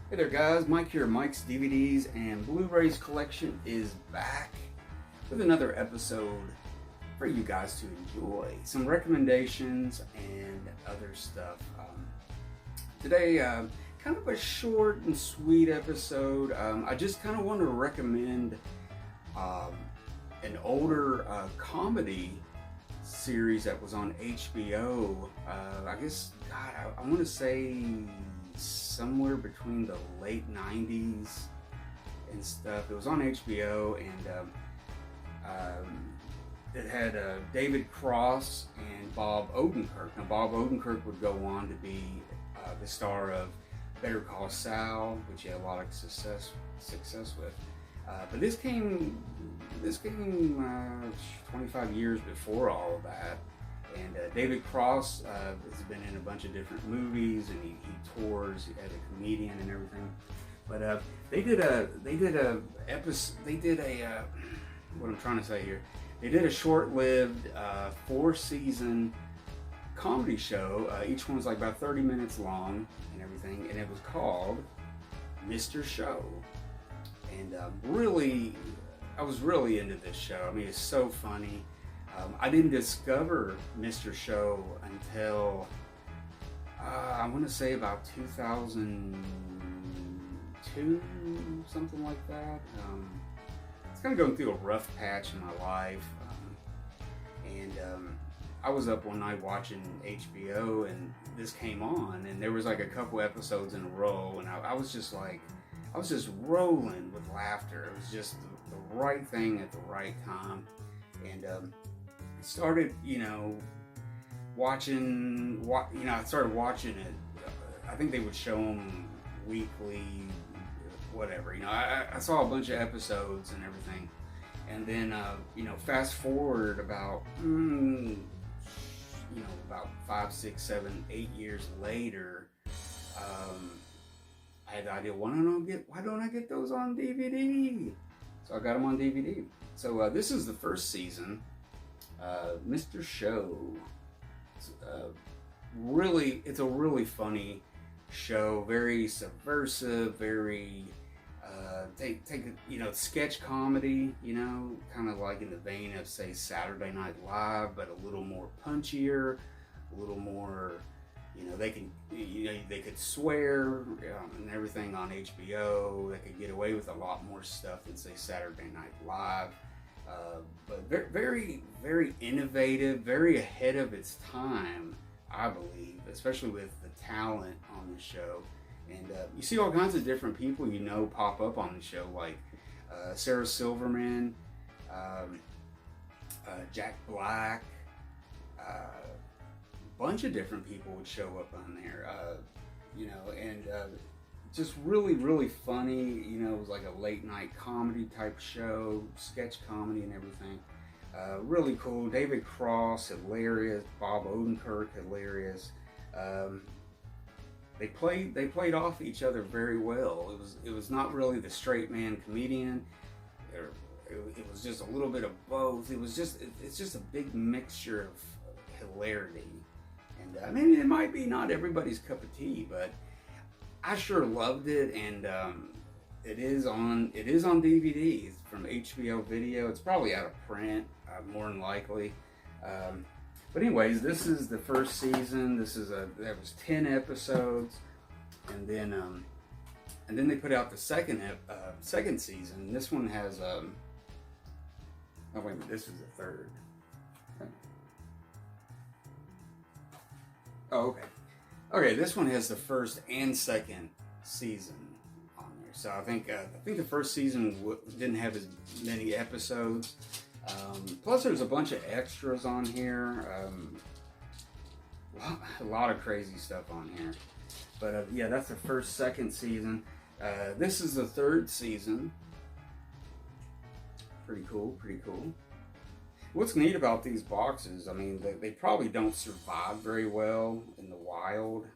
Hey there guys, Mike here. Mike's DVDs and Blu-rays collection is back with another episode for you guys to enjoy. Some recommendations and other stuff. Today, kind of a short and sweet episode. I just kind of want to recommend an older comedy series that was on HBO. I guess, God, I want to say somewhere between the late 90s and stuff. It was on HBO, and it had David Cross and Bob Odenkirk. Now, Bob Odenkirk would go on to be the star of Better Call Saul, which he had a lot of success with. But this came 25 years before all of that. And David Cross has been in a bunch of different movies, and he tours as a comedian and everything. But they did a what I'm trying to say here. They did a short-lived 4-season comedy show. Each one was like about 30 minutes long and everything, and it was called Mr. Show. And I was really into this show. I mean, it's so funny. I didn't discover Mr. Show until I want to say about 2002, something like that. It's kind of going through a rough patch in my life, and I was up one night watching HBO, and this came on, and there was like a couple episodes in a row, and I was just rolling with laughter. It was just the right thing at the right time, and started, watching. I started watching it. I think they would show them weekly, whatever. I saw a bunch of episodes and everything, and then fast forward about about 5, 6, 7, 8 years later. I had the idea, why don't I get those on DVD? So I got them on DVD. So this is the first season. Mr. Show. It's a really funny show. Very subversive. Very sketch comedy. Kind of like in the vein of, say, Saturday Night Live, but a little more punchier, a little more. They could swear and everything on HBO. They could get away with a lot more stuff than, say, Saturday Night Live. But very, very innovative, very ahead of its time, I believe, especially with the talent on the show. And you see all kinds of different people pop up on the show, like Sarah Silverman, Jack Black, bunch of different people would show up on there, and just really, really funny. It was like a late night comedy type show, sketch comedy and everything. Really cool. David Cross, hilarious. Bob Odenkirk, hilarious. They played off each other very well. It was not really the straight man comedian. It was just a little bit of both. It's just a big mixture of hilarity. And I mean, it might be not everybody's cup of tea, but I sure loved it. And it is on DVD. It's from HBO Video. It's probably out of print, more than likely. But anyways, this is the first season. That was 10 episodes, and then they put out the second season. This one has oh wait a minute, this is the third. Oh, okay. Okay, this one has the first and second season on there. So I think the first season didn't have as many episodes. Plus, there's a bunch of extras on here. A lot of crazy stuff on here. But yeah, that's the second season. This is the third season. Pretty cool. What's neat about these boxes, I mean, they probably don't survive very well in the wild.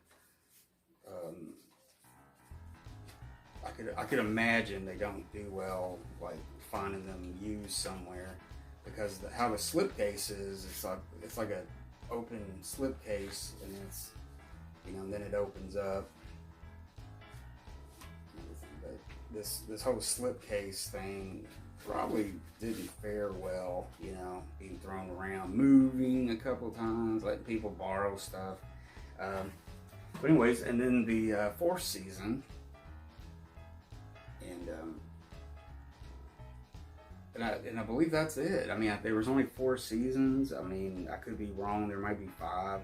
I could imagine they don't do well, like finding them used somewhere, because how the slipcase is, it's like a open slipcase, and it's and then it opens up. this whole slipcase thing probably didn't fare well, you know, being thrown around, moving a couple times, letting people borrow stuff. But anyways, and then the fourth season, and I believe that's it. I mean, there was only 4 seasons. I mean, I could be wrong. There might be 5,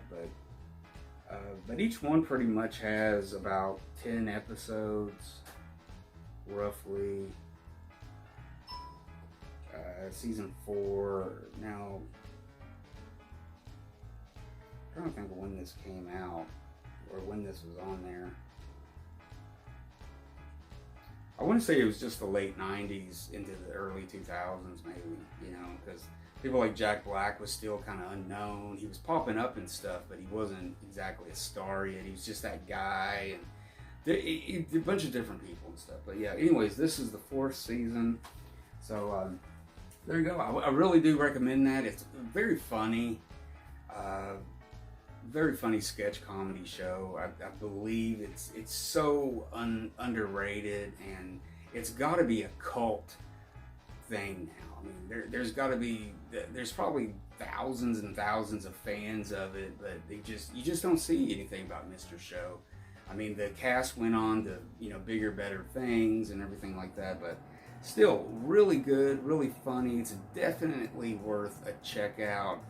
but each one pretty much has about 10 episodes, roughly. Season 4 now. I'm trying to think of when this came out or when this was on there. I want to say it was just the late 90s into the early 2000s, maybe, you know, because people like Jack Black was still kind of unknown. He was popping up and stuff, but he wasn't exactly a star yet. He was just that guy, and a bunch of different people and stuff. But yeah, anyways, this is the 4th season. So there you go. I really do recommend that. It's very funny. Very funny sketch comedy show. I believe it's so underrated, and it's got to be a cult thing now. I mean, there's probably thousands and thousands of fans of it, but you just don't see anything about Mr. Show. I mean, the cast went on to, you know, bigger, better things and everything like that, but still really good, really funny. It's definitely worth a check out.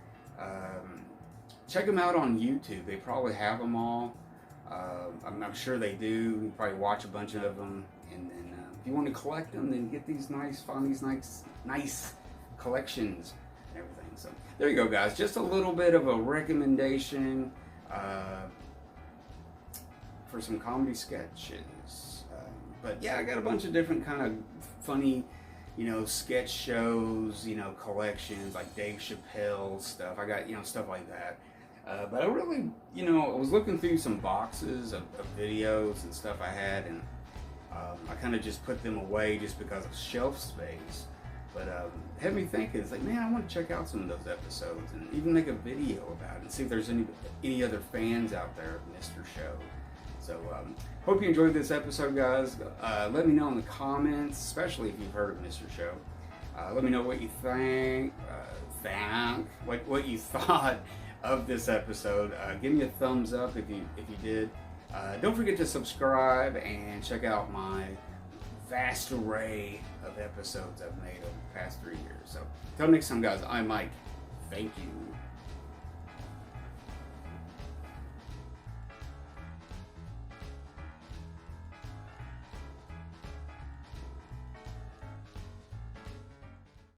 Check them out on YouTube. They probably have them all. I'm sure they do. You probably watch a bunch of them. And then if you want to collect them, then get these find these nice collections and everything. So there you go, guys. Just a little bit of a recommendation for some comedy sketches. But yeah, I got a bunch of different kind of funny, you know, sketch shows, you know, collections like Dave Chappelle stuff. I got, you know, stuff like that. But I really, you know, I was looking through some boxes of videos and stuff I had, and I kind of just put them away just because of shelf space. But it had me thinking, it's like, man, I want to check out some of those episodes and even make a video about it and see if there's any other fans out there of Mr. Show. So hope you enjoyed this episode, guys. Let me know in the comments, especially if you've heard of Mr. Show. Let me know what you think, what you thought of this episode. Give me a thumbs up if you did. Don't forget to subscribe and check out my vast array of episodes I've made over the past 3 years. So until next time, guys, I'm Mike. Thank you.